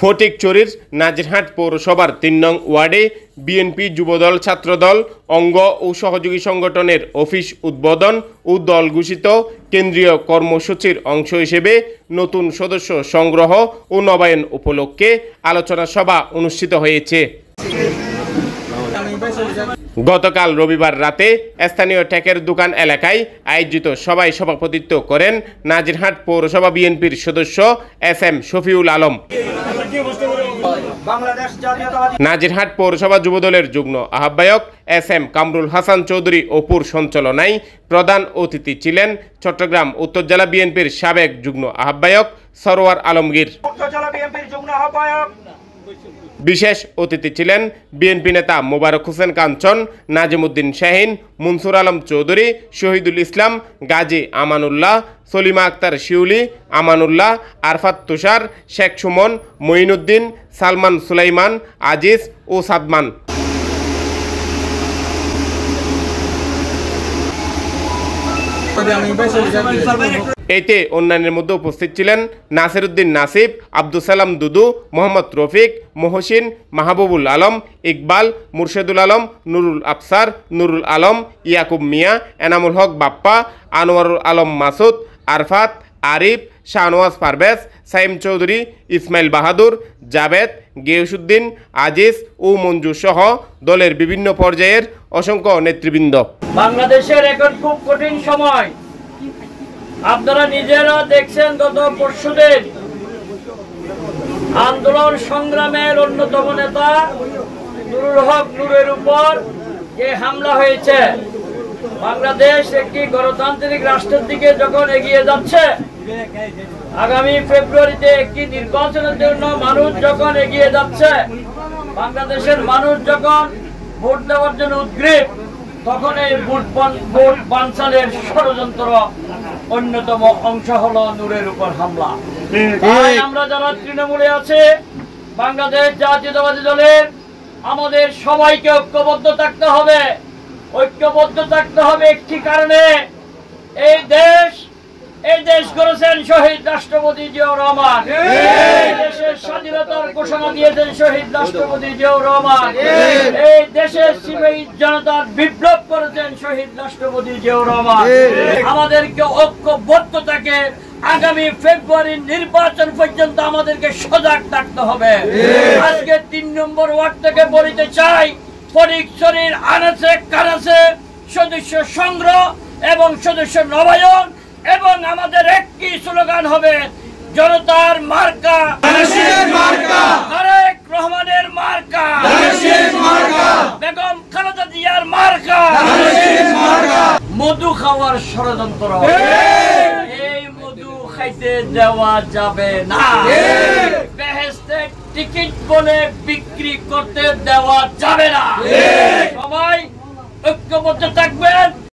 ফটিকছড়ির নাজিরহাট পৌরসভার ৩ নং ওয়ার্ডে বিএনপি যুবদল ছাত্রদল অঙ্গ ও সহযোগী সংগঠনের অফিস উদ্বোধন ও দল ঘোষিত কেন্দ্রীয় কর্মসূচির অংশ হিসেবে নতুন সদস্য সংগ্রহ ও নবায়ন উপলক্ষে আলোচনা সভা অনুষ্ঠিত হয়েছে। গতকাল রবিবার রাতে স্থানীয় টেকের দোকান এলাকায় আয়োজিত সভায় সভাপতিত্ব করেন নাজিরহাট পৌরসভা বিএনপির সদস্য এস.এম. শফিউল আলম। নাজিরহাট পৌরসভা যুবদলের যুগ্ম আহ্বায়ক এস.এম. কামরুল হাসান চৌধুরী অপুর সঞ্চালনায় প্রধান অতিথি ছিলেন চট্টগ্রাম উত্তর জেলা বিএনপির সাবেক যুগ্ম আহ্বায়ক সরোয়ার আলমগীর। বিশেষ অতিথি ছিলেন বিএনপি নেতা মোবারক হোসেন কাঞ্চন, নাজিমউদ্দিন শাহিন, মনসুর আলম চৌধুরী, শহীদুল ইসলাম, গাজী আমানুল্লাহ, সলিমা আক্তার শিউলি, আমানুল্লাহ, আরফাত তুষার, শেখ সুমন, মঈনুদ্দিন, সালমান সুলাইমান, আজিজ ও সাদমান। এতে অন্যান্যের মধ্যে উপস্থিত ছিলেন নাসিরউদ্দিন নাসিব, আব্দুল সালাম দুদু, মোহাম্মদ রফিক, মহসিন, মাহবুবুল আলম, ইকবাল, মুর্শেদুল আলম, নুরুল আফসার, নুরুল আলম, ইয়াকুব মিয়া, এনামুল হক বাপ্পা, আনোয়ারুল আলম মাসুদ, আরফাত, আরিফ, শাহনওয়াজ পারভেজ, সাইম চৌধুরী, ইসমাইল বাহাদুর, জাভেদ, গিয়াসউদ্দিন, আজিজ ও মঞ্জু সহ দলের বিভিন্ন পর্যায়ের অসংখ্য নেতৃবৃন্দ। বাংলাদেশের এখন খুব কঠিন সময়, আপনারা নিজেরা দেখছেন। গত পরশুদিন আন্দোলন সংগ্রামের অন্যতম নেতা নুরুল হক নূরের উপর যে হামলা হয়েছে, বাংলাদেশ একটি গণতান্ত্রিক রাষ্ট্রের দিকে যখন এগিয়ে যাচ্ছে, আগামী ফেব্রুয়ারিতে একটি নির্বাচনের জন্য মানুষ যখন এগিয়ে যাচ্ছে, বাংলাদেশের মানুষ যখন ভোট দেওয়ার জন্য উদ্গ্রীব, তখন এই ভোট বানচালের ষড়যন্ত্র অন্যতম অংশ হলো নূরের উপর হামলা। তাই আমরা যারা তৃণমূলে আছে, বাংলাদেশ জাতীয়তাবাদী দলের আমাদের সবাইকে ঐক্যবদ্ধ থাকতে হবে। ঐক্যবদ্ধ থাকতে হবে একটি কারণে, এই দেশ গড়েছেন শহীদ রাষ্ট্রপতি জিয়াউর রহমান, এই দেশের স্বাধীনতার ঘোষণা দিয়েছেন শহীদ রাষ্ট্রপতি জিয়াউর রহমান, এই দেশের সিপাহী জনতার বিপ্লব করেছেন শহীদ রাষ্ট্রপতি জিয়াউর রহমান। আমাদেরকে ঐক্যবদ্ধতাকে আগামী ফেব্রুয়ারির নির্বাচন পর্যন্ত আমাদেরকে সজাগ থাকতে হবে। আজকে ৩ নম্বর ওয়ার্ড থেকে বলতে চাই, ফটিকছড়ির আনাচে কানাচে সদস্য সংগ্রহ এবং সদস্য নবায়ন, এবং আমাদের একটি স্লোগান হবে জনতার মার্কা, তারেক রহমানের মার্কা, বেগম খালেদা জিয়ার মার্কা। মধু খাওয়ার ষড়যন্ত্র, এই মধু খাইতে দেওয়া যাবে না। বেহেশতের টিকিট বলে বিক্রি করতে দেওয়া যাবে না। সবাই ঐক্যবদ্ধ থাকবেন।